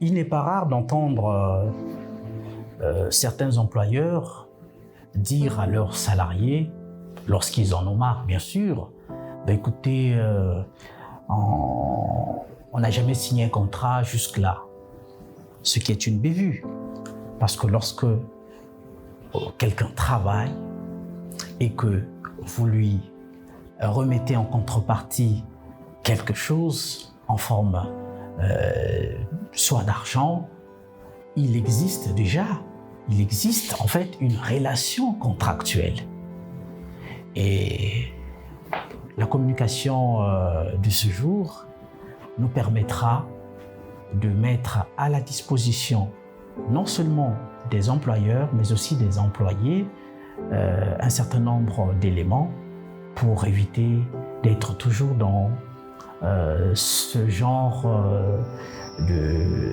Il n'est pas rare d'entendre certains employeurs dire à leurs salariés, lorsqu'ils en ont marre, bien sûr, ben écoutez, on n'a jamais signé un contrat jusque-là, ce qui est une bévue. Parce que lorsque quelqu'un travaille et que vous lui remettez en contrepartie quelque chose en forme soit d'argent, il existe en fait une relation contractuelle. Et la communication de ce jour nous permettra de mettre à la disposition non seulement des employeurs, mais aussi des employés, un certain nombre d'éléments pour éviter d'être toujours dans ce genre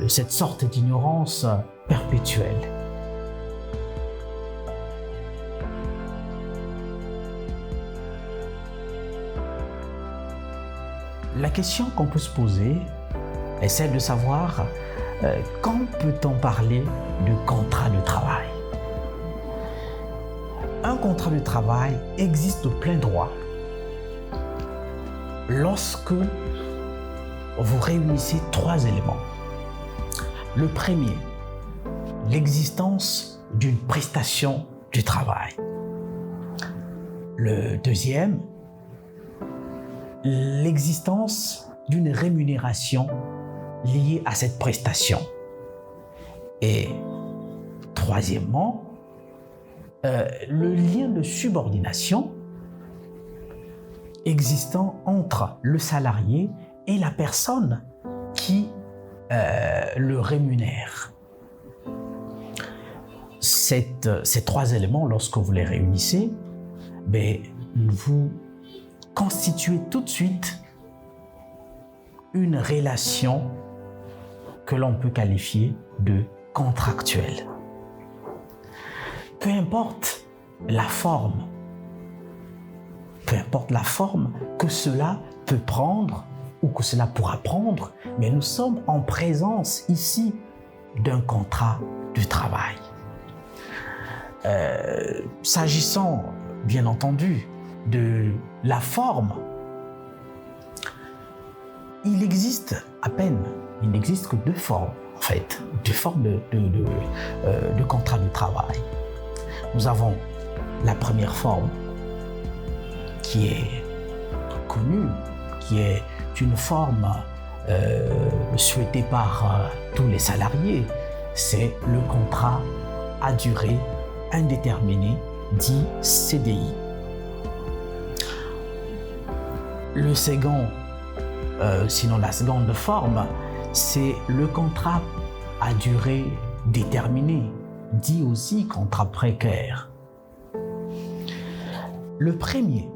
cette sorte d'ignorance perpétuelle. La question qu'on peut se poser est celle de savoir quand peut-on parler de contrat de travail. Un contrat de travail existe de plein droit lorsque vous réunissez 3 éléments. Le premier, l'existence d'une prestation du travail. Le deuxième, l'existence d'une rémunération liée à cette prestation. Et troisièmement, le lien de subordination existant entre le salarié et la personne qui le rémunère. Ces 3 éléments, lorsque vous les réunissez, vous constituez tout de suite une relation que l'on peut qualifier de contractuelle. Peu importe la forme que cela peut prendre ou que cela pourra prendre, mais nous sommes en présence ici d'un contrat de travail. S'agissant, bien entendu, de la forme, il n'existe que 2 formes, en fait, 2 formes de contrat de travail. Nous avons la première forme qui est connue, qui est une forme souhaitée par tous les salariés, c'est le contrat à durée indéterminée, dit CDI. Le second, sinon la seconde forme, c'est le contrat à durée déterminée, dit aussi contrat précaire. Le premier,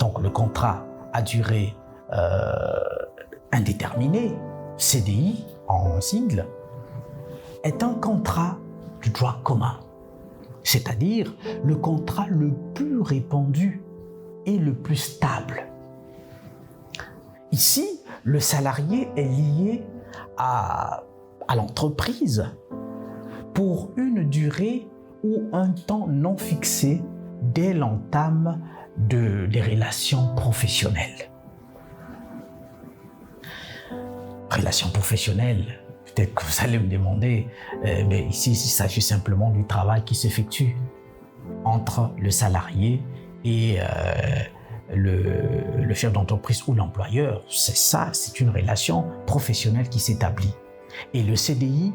donc le contrat à durée indéterminée, CDI en sigle, est un contrat du droit commun, c'est-à-dire le contrat le plus répandu et le plus stable. Ici, le salarié est lié à l'entreprise pour une durée ou un temps non fixé dès l'entame des relations professionnelles. Relations professionnelles, peut-être que vous allez me demander, mais ici, il s'agit simplement du travail qui s'effectue entre le salarié et le chef d'entreprise ou l'employeur. C'est ça, c'est une relation professionnelle qui s'établit. Et le CDI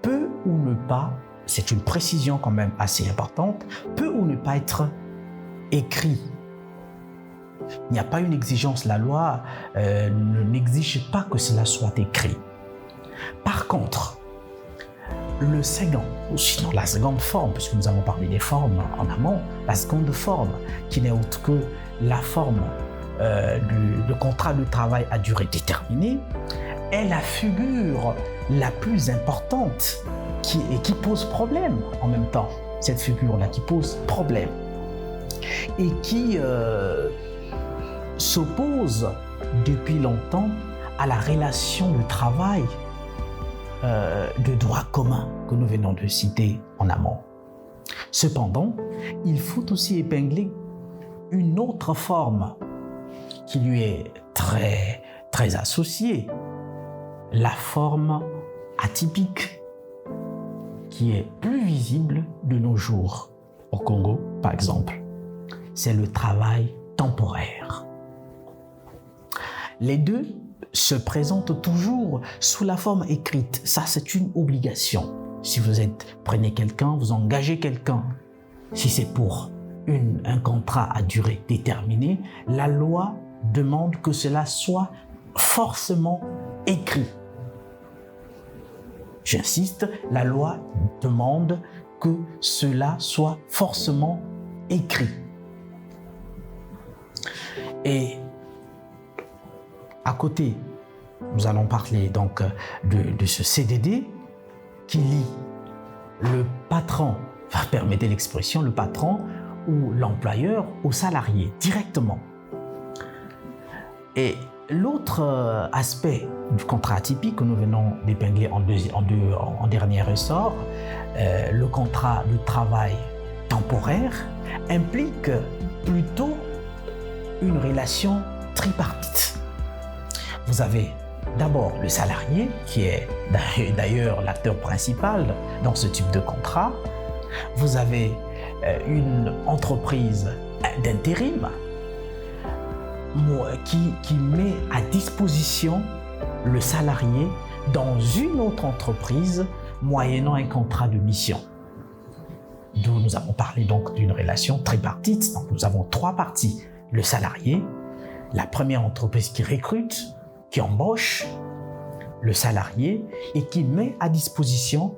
peut ou ne pas, c'est une précision quand même assez importante, peut ou ne pas être écrit. Il n'y a pas une exigence, la loi n'exige pas que cela soit écrit. Par contre, le second, ou sinon la seconde forme, puisque nous avons parlé des formes en amont, la seconde forme, qui n'est autre que la forme du contrat de travail à durée déterminée, est la figure la plus importante qui pose problème en même temps. Cette figure-là qui pose problème et qui s'oppose depuis longtemps à la relation de travail de droit commun que nous venons de citer en amont. Cependant, il faut aussi épingler une autre forme qui lui est très, très associée, la forme atypique, qui est plus visible de nos jours. Au Congo, par exemple, c'est le travail temporaire. Les deux se présentent toujours sous la forme écrite. Ça, c'est une obligation. Si vous prenez quelqu'un, vous engagez quelqu'un, si c'est pour un contrat à durée déterminée, la loi demande que cela soit forcément écrit. J'insiste, la loi demande que cela soit forcément écrit. Et à côté, nous allons parler donc de ce CDD qui lie le patron, permettez l'expression, le patron ou l'employeur au salarié directement. Et l'autre aspect du contrat atypique que nous venons d'épingler en dernier ressort, le contrat de travail temporaire, implique plutôt une relation tripartite. Vous avez d'abord le salarié, qui est d'ailleurs l'acteur principal dans ce type de contrat. Vous avez une entreprise d'intérim qui met à disposition le salarié dans une autre entreprise moyennant un contrat de mission. D'où nous avons parlé donc d'une relation tripartite. Donc nous avons trois parties. Le salarié, la première entreprise qui recrute, qui embauche le salarié et qui met à disposition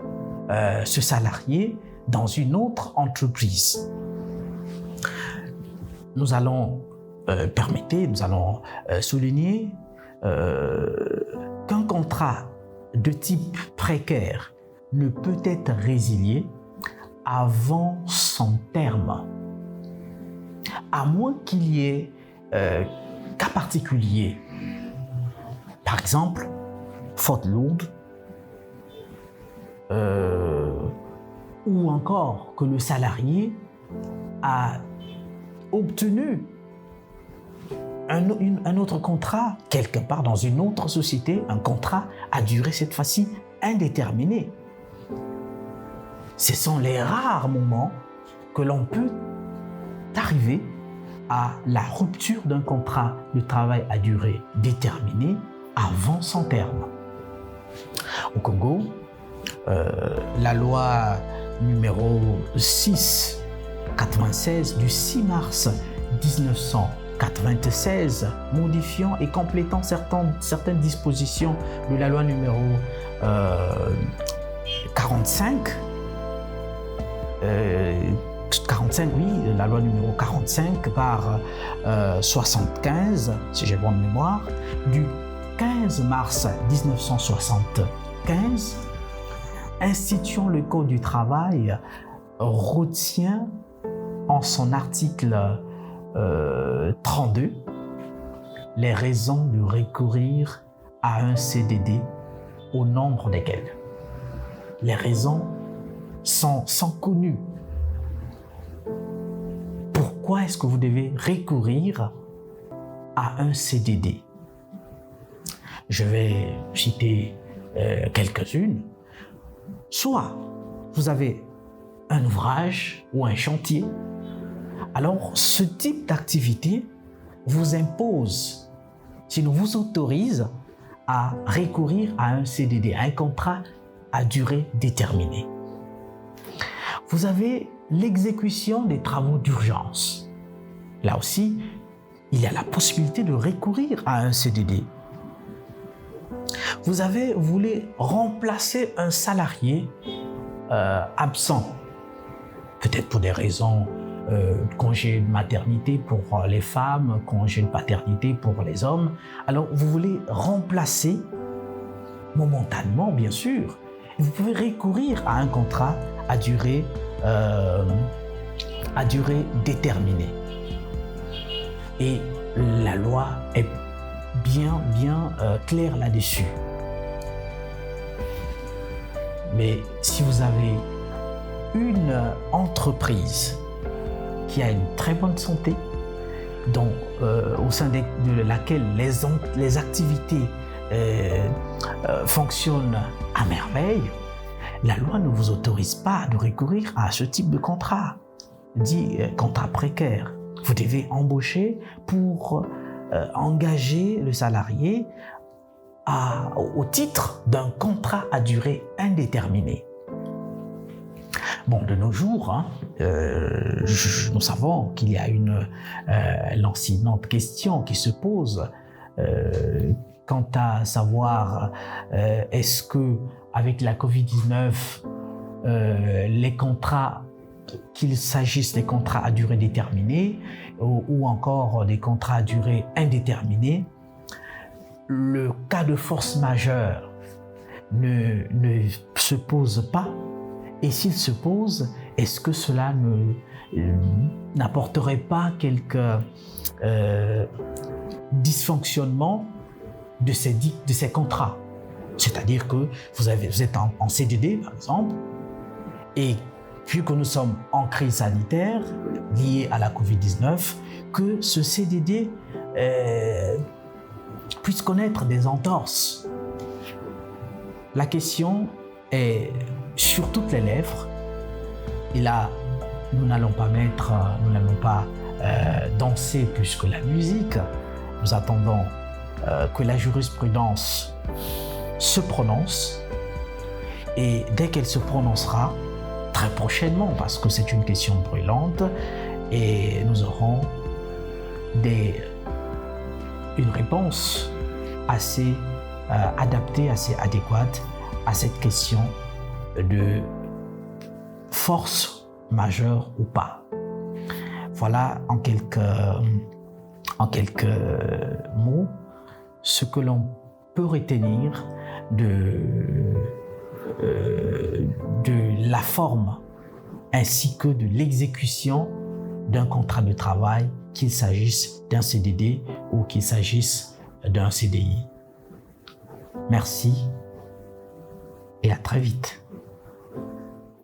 ce salarié dans une autre entreprise. Nous allons souligner qu'un contrat de type précaire ne peut être résilié avant son terme, à moins qu'il y ait cas particulier. Par exemple, faute lourde, ou encore que le salarié a obtenu un autre contrat quelque part dans une autre société, un contrat à durée cette fois-ci indéterminée. Ce sont les rares moments que l'on peut arriver à la rupture d'un contrat de travail à durée déterminée avant son terme. Au Congo, la loi numéro 696 du 6 mars 1996, modifiant et complétant certaines dispositions de la loi numéro 45, la loi numéro 45 par 75, si j'ai bonne mémoire, du 15 mars 1975, instituant le Code du travail, retient en son article 32 les raisons de recourir à un CDD au nombre desquelles. Les raisons sont connues. Pourquoi est-ce que vous devez recourir à un CDD? Je vais citer quelques-unes. Soit vous avez un ouvrage ou un chantier, alors ce type d'activité vous impose, sinon vous autorise à recourir à un CDD, à un contrat à durée déterminée. Vous avez l'exécution des travaux d'urgence. Là aussi, il y a la possibilité de recourir à un CDD. Vous voulez remplacer un salarié absent, peut-être pour des raisons de congé de maternité pour les femmes, congé de paternité pour les hommes. Alors, vous voulez remplacer momentanément, bien sûr. Vous pouvez recourir à un contrat à durée déterminée. Et la loi est bien claire là-dessus. Mais si vous avez une entreprise qui a une très bonne santé, au sein de laquelle les activités fonctionnent à merveille, la loi ne vous autorise pas de recourir à ce type de contrat, dit contrat précaire. Vous devez embaucher pour engager le salarié au titre d'un contrat à durée indéterminée. Bon, de nos jours, nous savons qu'il y a une lancinante question qui se pose quant à savoir est-ce que avec la Covid-19, les contrats, qu'il s'agisse des contrats à durée déterminée ou encore des contrats à durée indéterminée, le cas de force majeure ne se pose pas. Et s'il se pose, est-ce que cela n'apporterait pas quelques dysfonctionnements de ces contrats? C'est-à-dire que vous êtes en CDD, par exemple, et puis que nous sommes en crise sanitaire liée à la Covid-19, que ce CDD puisse connaître des entorses. La question est sur toutes les lèvres, et là, nous n'allons pas danser plus que la musique. Nous attendons que la jurisprudence se prononce, et dès qu'elle se prononcera, très prochainement, parce que c'est une question brûlante, et nous aurons une réponse assez adaptée, assez adéquate à cette question de force majeure ou pas. Voilà en quelques mots ce que l'on peut retenir de la forme ainsi que de l'exécution d'un contrat de travail, qu'il s'agisse d'un CDD ou qu'il s'agisse d'un CDI. Merci et à très vite.